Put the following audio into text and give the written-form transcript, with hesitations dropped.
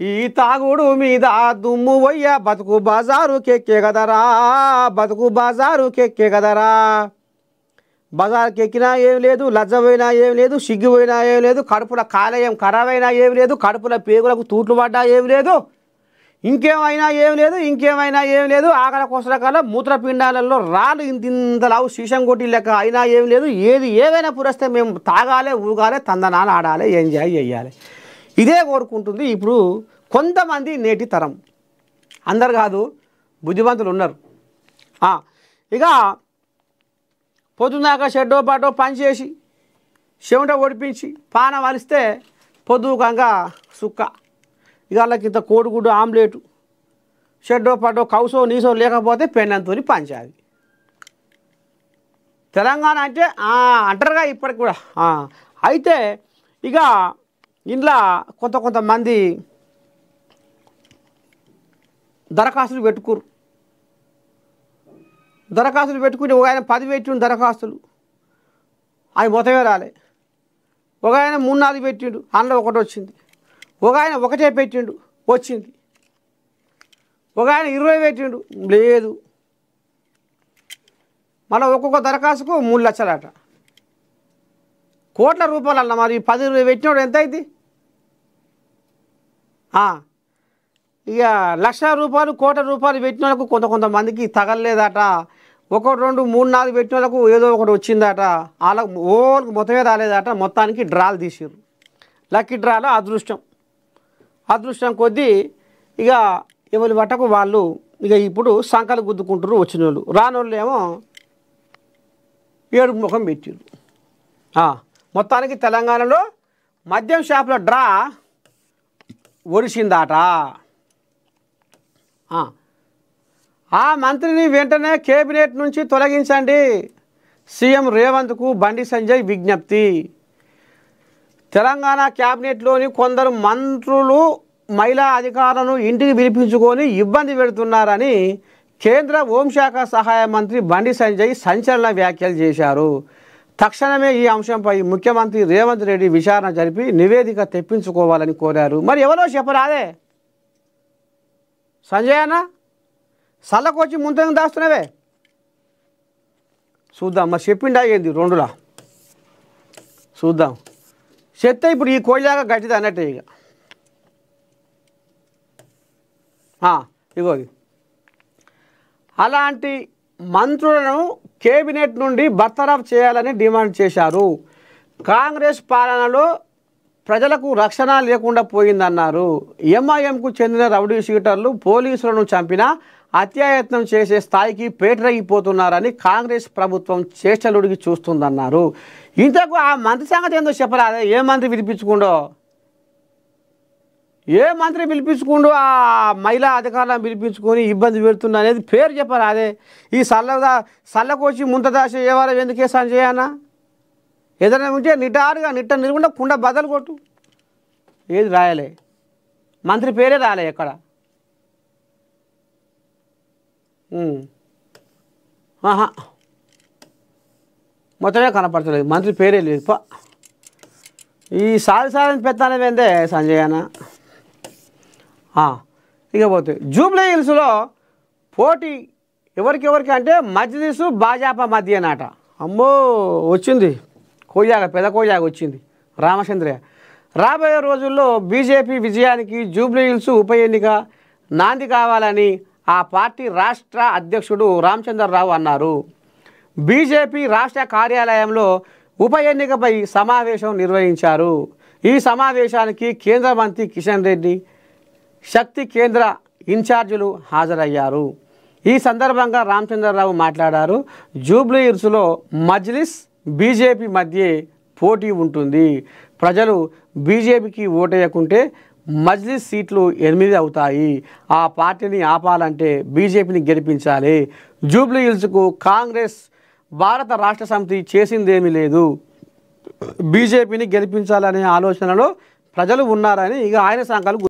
ఈ తాగుడు మీద దుమ్ము వయ్య బతుకు బజారు కెక్కే కదరా, బతుకు బజారు కెక్కే కదరా. బజార్కి ఎక్కినా ఏం లేదు, లజ్జపోయినా ఏం లేదు, సిగ్గిపోయినా ఏం లేదు, కడుపుల కాలేయం ఖరాబైనా ఏం లేదు, కడుపుల పేగులకు తూట్లు పడ్డా ఏం లేదు, ఇంకేమైనా ఏం లేదు, ఇంకేమైనా ఏం లేదు. ఆకలి కోసల మూత్రపిండాలలో రాళ్ళు ఇంతలావు శీషం కొట్టి లెక్క అయినా ఏం లేదు. ఏది ఏవైనా పురస్తే మేము తాగాలి, ఊగాలి, తందనాలు ఆడాలి, ఎంజాయ్ చేయాలి. ఇదే కోరుకుంటుంది ఇప్పుడు కొంతమంది నేటి తరం. అందరు కాదు, బుద్ధిమంతులు ఉన్నారు. ఇక పొద్దున్నాక షెడ్డో పాటో పని చేసి చెమట ఒడిపించి పాన వలిస్తే పొద్దుకంగా సుక్క. ఇక వాళ్ళకి ఇంత కోడిగుడ్డు ఆమ్లెటు షెడ్డో పాటో కౌసో నీసో లేకపోతే పెన్నంతో పంచాలి. తెలంగాణ అంటే అంటారుగా ఇప్పటికి కూడా. అయితే ఇక ఇంట్లో కొంతమంది దరఖాస్తులు పెట్టుకురు. దరఖాస్తులు పెట్టుకుని ఒక ఆయన 10 పెట్టిండు దరఖాస్తులు, అవి మొత్తమే రాలే. ఒక ఆయన 3-4 పెట్టిండు, అందులో ఒకటి వచ్చింది. ఒక ఆయన ఒకటే పెట్టిండు, వచ్చింది. ఒక ఆయన 20 పెట్టిండు, లేదు. మళ్ళీ ఒక్కొక్క దరఖాస్తుకు 3 లక్షలట. కోట్ల రూపాయలు అన్న. మరి 10-20 పెట్టినోడు ఎంత అయింది? ఇక 1,00,000 రూపాయలు, 1,00,00,000 రూపాయలు పెట్టిన వాళ్ళకు కొంతమందికి తగలలేదట. 1, 2, 3, 4 పెట్టిన వాళ్ళకు ఏదో ఒకటి వచ్చిందట. వాళ్ళకు ఓళ్ళకి మొత్తమే రాలేదట. మొత్తానికి డ్రాలు తీసిర్రు. లక్కీ డ్రాలో అదృష్టం కొద్దీ ఇక ఎవరి బట్టకు వాళ్ళు ఇక ఇప్పుడు సంకలు గుద్దుకుంటారు వచ్చిన వాళ్ళు. రానోళ్ళు ఏమో ఏడుపు ముఖం పెట్టిర్రు. మొత్తానికి తెలంగాణలో మద్యం షాపుల డ్రా ఒడిసిందట. ఆ మంత్రిని వెంటనే కేబినెట్ నుంచి తొలగించండి. సీఎం రేవంత్కు బండి సంజయ్ విజ్ఞప్తి. తెలంగాణ క్యాబినెట్లోని కొందరు మంత్రులు మహిళా అధికారులను ఇంటికి పిలిపించుకొని ఇబ్బంది పెడుతున్నారని కేంద్ర హోంశాఖ సహాయ మంత్రి బండి సంజయ్ సంచలన వ్యాఖ్యలు చేశారు. తక్షణమే ఈ అంశంపై ముఖ్యమంత్రి రేవంత్ రెడ్డి విచారణ జరిపి నివేదిక తెప్పించుకోవాలని కోరారు. మరి ఎవరో చెప్పరాదే సంజయ్ అన్న, సల్లకొచ్చి ముందు దాస్తున్నావే చూద్దాం. మరి చెప్పిండా ఏంది 2లా చూద్దాం. చెప్తే ఇప్పుడు ఈ కోయిలాగా గట్టిది అన్నట్టే. ఇగో అలాంటి మంత్రులను కేబినెట్ నుండి బర్తరఫ్ చేయాలని డిమాండ్ చేశారు. కాంగ్రెస్ పాలనలో ప్రజలకు రక్షణ లేకుండా పోయిందన్నారు. ఎంఐఎంకు చెందిన రౌడీ షీటర్లు పోలీసులను చంపినా హత్యాయత్నం చేసే స్థాయికి పేటరైపోతున్నారని కాంగ్రెస్ ప్రభుత్వం చేష్టలుడికి చూస్తుందన్నారు. ఇంతకు ఆ మంత్రి సంగతి ఏందో చెప్పరాదే. ఏ మంత్రి పిలిపించుకుండో ఆ మహిళా అధికారులను పిలిపించుకొని ఇబ్బంది పెడుతున్నా అనేది పేరు చెప్పరాదే. ఈ సల్లకొచ్చి ముంతదాశ ఎవరు ఎందుకే సంజయ్ అన్న? ఏదైనా ఉంటే నిట్ట నిలుగుండా కుండ బదలు కొట్టు. ఏది రాయలే, మంత్రి పేరే రాలే ఎక్కడ. మొత్తమే కనపడతలేదు, మంత్రి పేరే లేదు. ఈ సారి పెత్తానేందే సంజయ్ అన్న. ఇక పోతే జూబ్లీ హిల్స్లో పోటీ ఎవరికి అంటే మజ్లిసు భాజపా మధ్యనట. అమ్మో వచ్చింది కోయాగ, పెద్ద కోయాగ వచ్చింది రామచంద్రయ్య. రాబోయే రోజుల్లో బీజేపీ విజయానికి జూబ్లీ హిల్స్ ఉప ఎన్నిక నాంది కావాలని ఆ పార్టీ రాష్ట్ర అధ్యక్షుడు రామచంద్రరావు అన్నారు. బీజేపీ రాష్ట్ర కార్యాలయంలో ఉప ఎన్నికపై సమావేశం నిర్వహించారు. ఈ సమావేశానికి కేంద్ర మంత్రి కిషన్ రెడ్డి, శక్తి కేంద్ర ఇన్ఛార్జీలు హాజరయ్యారు. ఈ సందర్భంగా రామచంద్రరావు మాట్లాడారు. జూబ్లీ హిల్స్లో మజ్లిస్ బీజేపీ మధ్య పోటీ ఉంటుంది. ప్రజలు బీజేపీకి ఓటేయకుంటే మజ్లిస్ సీట్లు 8 అవుతాయి. ఆ పార్టీని ఆపాలంటే బీజేపీని గెలిపించాలి. జూబ్లీ హిల్స్కు కాంగ్రెస్ భారత రాష్ట్ర సమితి చేసిందేమీ లేదు. బీజేపీని గెలిపించాలనే ఆలోచనలో ప్రజలు ఉన్నారని ఇక ఆయన సంకల్పం